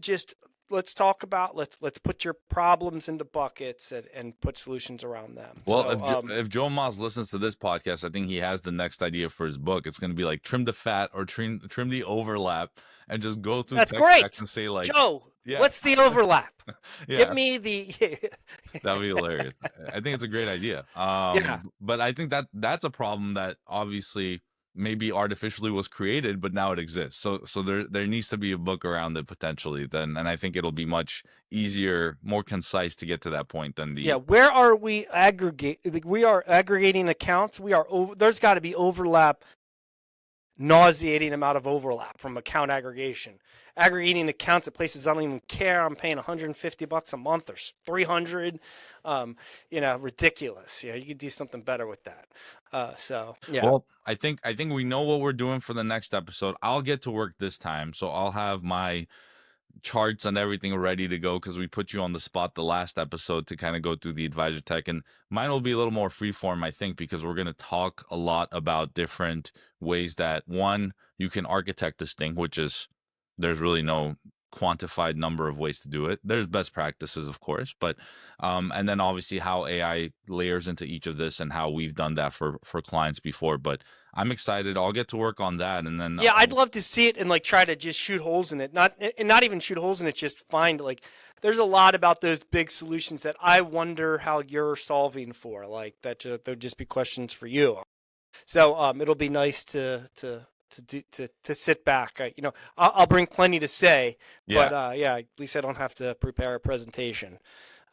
just let's talk about let's put your problems into buckets and put solutions around them. Well, So if Joe Moss listens to this podcast, I think he has the next idea for his book. It's going to be like trim the fat or trim the overlap, and just go through that's tech stacks great. and say like, Joe, yeah, what's the overlap? Give yeah, me the that'd be hilarious. I think it's a great idea. yeah. But I think that's a problem that obviously maybe artificially was created, but now it exists. So there needs to be a book around it potentially. Then, and I think it'll be much easier, more concise to get to that point than Yeah, the where are we aggregate? Like, we are aggregating accounts. We are over. There's got to be overlap, nauseating amount of overlap from account aggregation. Aggregating accounts at places I don't even care. I'm paying $150 a month or 300. Ridiculous. You could do something better with that. So yeah. Well, I think we know what we're doing for the next episode. I'll get to work this time, so I'll have my charts and everything ready to go because we put you on the spot the last episode to kind of go through the advisor tech, and mine will be a little more freeform, I think, because we're going to talk a lot about different ways that one you can architect this thing, which is there's really no quantified number of ways to do it. There's best practices, of course, but and then obviously how AI layers into each of this and how we've done that for clients before. But I'm excited. I'll get to work on that, and then Yeah, I'd love to see it and like try to just shoot holes in it. Not even shoot holes in it, just find like there's a lot about those big solutions that I wonder how you're solving for. Like that there'll just be questions for you. So it'll be nice to sit back. I'll bring plenty to say, yeah, but yeah, at least I don't have to prepare a presentation.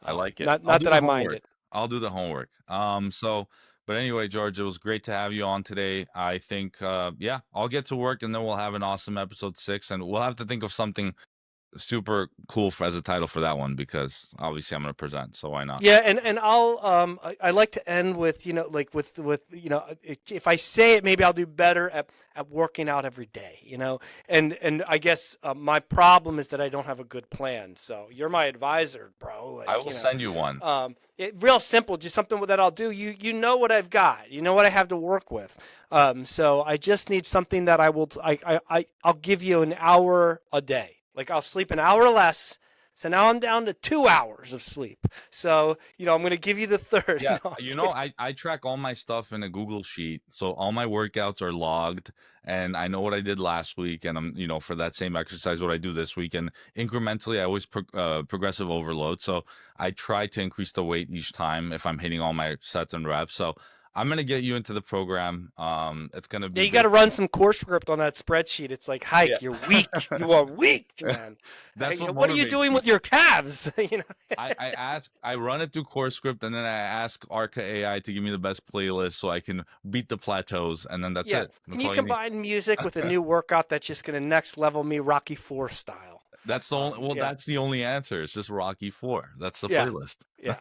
I like it. Not I'll not do that the I mind homework. it. I'll do the homework. But anyway, George, it was great to have you on today. I think, yeah, I'll get to work and then we'll have an awesome episode 6, and we'll have to think of something super cool as a title for that one because obviously I'm going to present, so why not? Yeah, and I'll I like to end with like with if I say it, maybe I'll do better at working out every day. And I guess my problem is that I don't have a good plan. So you're my advisor, bro. I Like will send you one. real simple, just something that I'll do. You know what I've got. You know what I have to work with. So I just need something that I'll give you an hour a day. Like I'll sleep an hour less. So now I'm down to 2 hours of sleep. So, I'm going to give you the third. Yeah, No, I'm I track all my stuff in a Google sheet, so all my workouts are logged, and I know what I did last week, and I'm, for that same exercise, what I do this week, and incrementally, I always progressive overload, so I try to increase the weight each time if I'm hitting all my sets and reps. So I'm gonna get you into the program. It's gonna Yeah, be you got good. to run some course script on that spreadsheet. It's like, Yeah, Hike, you're weak. You are weak, man. that's what What are you motivates doing me. with your calves? I run it through Core Script, and then I ask Arca AI to give me the best playlist so I can beat the plateaus, and then that's Yeah. it. Can That's you all you need. combine music with a new workout that's just going to next level me Rocky 4 style? That's the only, well, Yeah. that's the only answer. It's just Rocky 4. That's the Yeah. playlist. Yeah.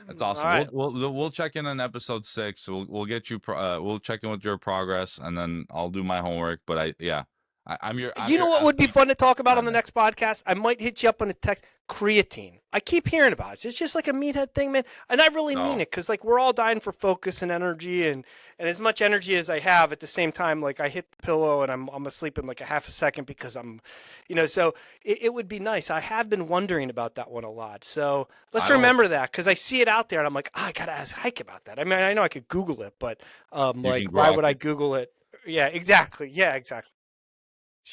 That's All awesome. right. We'll check in on episode 6. We'll get you we'll check in with your progress, and then I'll do my homework. But I'm You know your what would be fun to talk about on the admin. next podcast? I might hit you up on a text. Creatine. I keep hearing about it. It's just like a meathead thing, man. And I really mean No, it because like we're all dying for focus and energy, and as much energy as I have at the same time, like I hit the pillow and I'm asleep in like a half a second because so it would be nice. I have been wondering about that one a lot. So let's I don't. remember that because I see it out there and I'm like, I gotta ask Hike about that. I mean, I know I could Google it, but You can like why grok would I it. Google it? Yeah, exactly. Yeah, exactly.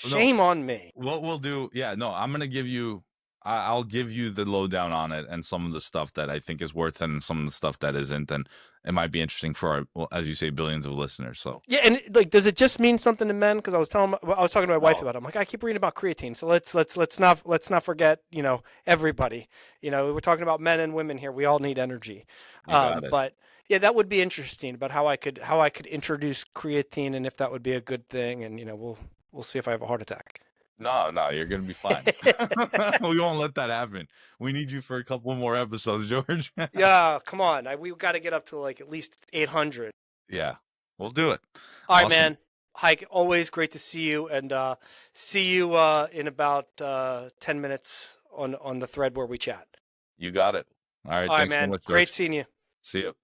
No, Shame on me. what we'll do. Yeah, no, I'm gonna give you. I'll give you the lowdown on it and some of the stuff that I think is worth it and some of the stuff that isn't, and it might be interesting for our, well, as you say, billions of listeners. So Yeah, and like, does it just mean something to men? Because I was talking to my wife no, about it. I'm like, I keep reading about creatine, so let's not forget, everybody. We're talking about men and women here. We all need energy. you got it. But yeah, that would be interesting about how I could introduce creatine and if that would be a good thing. And we'll see if I have a heart attack. No, no, you're gonna be fine. We won't let that happen. We need you for a couple more episodes, George. Yeah, come on. We've got to get up to like at least 800. Yeah, we'll do it. All right, Awesome. man. Hike, always great to see you, and see you in about 10 minutes on the thread where we chat. You got it. All right. All right, Thanks so man. much, Great George. seeing you. See you.